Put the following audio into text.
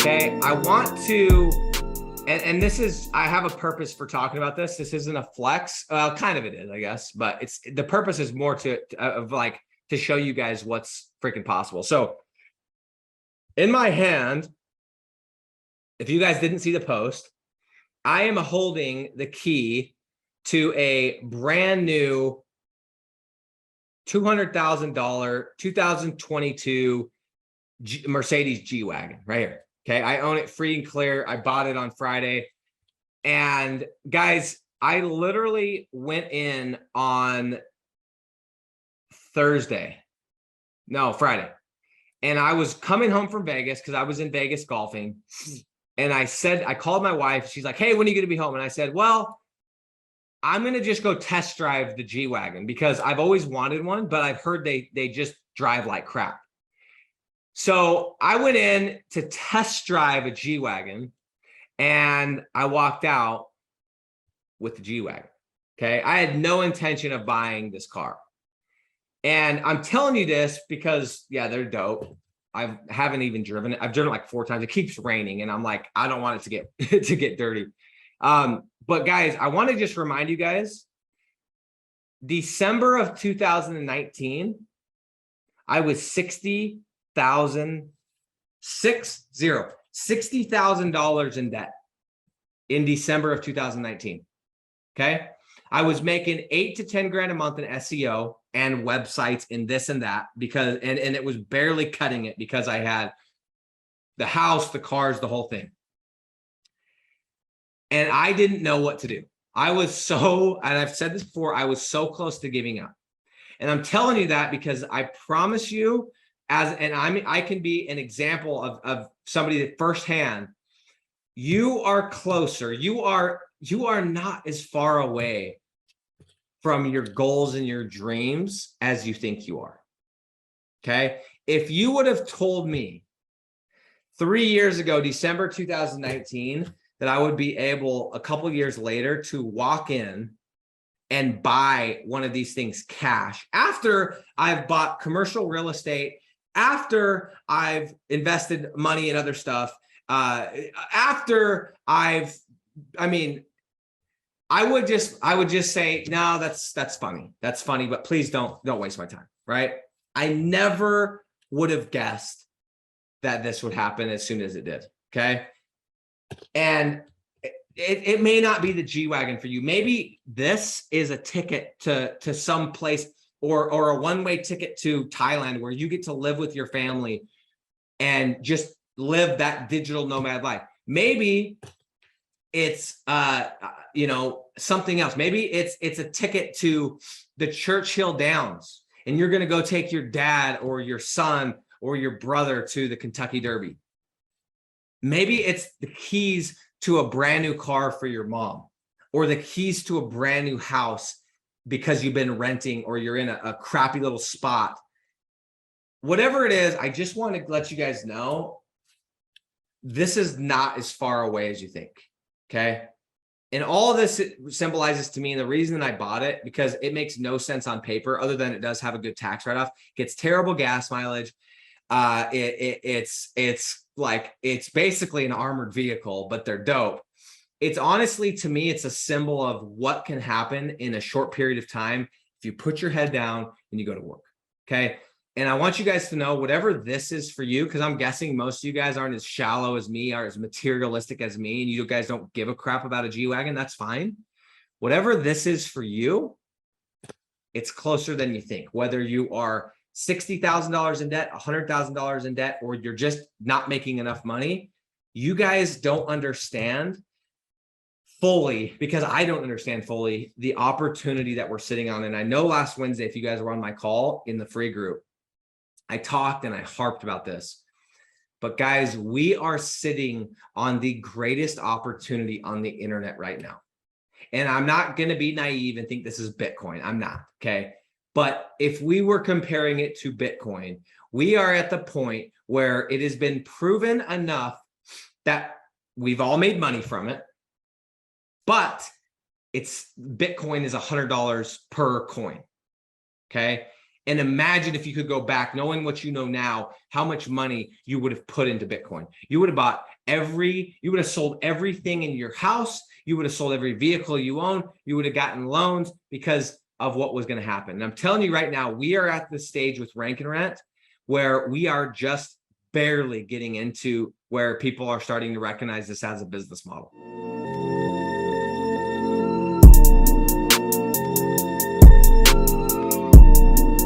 Okay, I want to, and this is, I have a purpose for talking about this. This isn't a flex. Kind of it is, I guess, but it's the purpose is more to show you guys what's freaking possible. So in my hand, if you guys didn't see the post, I am holding the key to a brand new $200,000 2022 Mercedes G-Wagon right here. Okay, I own it free and clear. I bought it on Friday. And guys, I literally went in on Friday. And I was coming home from Vegas because I was in Vegas golfing. And I called my wife. She's like, hey, when are you going to be home? And I said, well, I'm going to just go test drive the G-Wagon because I've always wanted one, but I've heard they just drive like crap. So I went in to test drive a G-Wagon and I walked out with the G-Wagon. Okay. I had no intention of buying this car. And I'm telling you this because, yeah, they're dope. I haven't even driven it. I've driven it like 4 times. It keeps raining and I'm like, I don't want it to get to get dirty. But guys, I want to just remind you guys, December of 2019, I was $60,000 in debt in December of 2019. Okay. I was making 8 to 10 grand a month in SEO and websites and this and that because, and it was barely cutting it because I had the house, the cars, the whole thing. And I didn't know what to do. I was so, and I've said this before, I was so close to giving up. And I'm telling you that because I promise you, I can be an example of somebody that firsthand, you are closer. You are not as far away from your goals and your dreams as you think you are. Okay. If you would have told me 3 years ago, December 2019, that I would be able a couple years later to walk in and buy one of these things cash after I've bought commercial real estate, after I've invested money in other stuff, after I would just say, no, that's funny. That's funny, but please don't waste my time. Right. I never would have guessed that this would happen as soon as it did. Okay. And it may not be the G-Wagon for you. Maybe this is a ticket to some place or a one-way ticket to Thailand where you get to live with your family and just live that digital nomad life. Maybe it's something else. Maybe it's a ticket to the Churchill Downs and you're going to go take your dad or your son or your brother to the Kentucky Derby. Maybe it's the keys to a brand new car for your mom or the keys to a brand new house because you've been renting or you're in a crappy little spot. Whatever it is, I just want to let you guys know this is not as far away as you think. Okay. And all of this symbolizes to me, and the reason I bought it, because it makes no sense on paper other than it does have a good tax write-off, gets terrible gas mileage. It's basically an armored vehicle, but they're dope. It's honestly, to me, it's a symbol of what can happen in a short period of time if you put your head down and you go to work. Okay. And I want you guys to know whatever this is for you, because I'm guessing most of you guys aren't as shallow as me, are as materialistic as me, and you guys don't give a crap about a G-Wagon. That's fine. Whatever this is for you, it's closer than you think, whether you are $60,000 in debt, $100,000 in debt, or you're just not making enough money. You guys don't understand fully, because I don't understand fully, the opportunity that we're sitting on. And I know last Wednesday, if you guys were on my call in the free group, I talked and I harped about this. But guys, we are sitting on the greatest opportunity on the internet right now. And I'm not going to be naive and think this is Bitcoin. I'm not. Okay. But if we were comparing it to Bitcoin, we are at the point where it has been proven enough that we've all made money from it, but Bitcoin is $100 per coin. Okay. And imagine if you could go back, knowing what you know now, how much money you would have put into Bitcoin. You would have you would have sold everything in your house. You would have sold every vehicle you own. You would have gotten loans because of what was going to happen. And I'm telling you right now, we are at the stage with Rank and Rent where we are just barely getting into where people are starting to recognize this as a business model.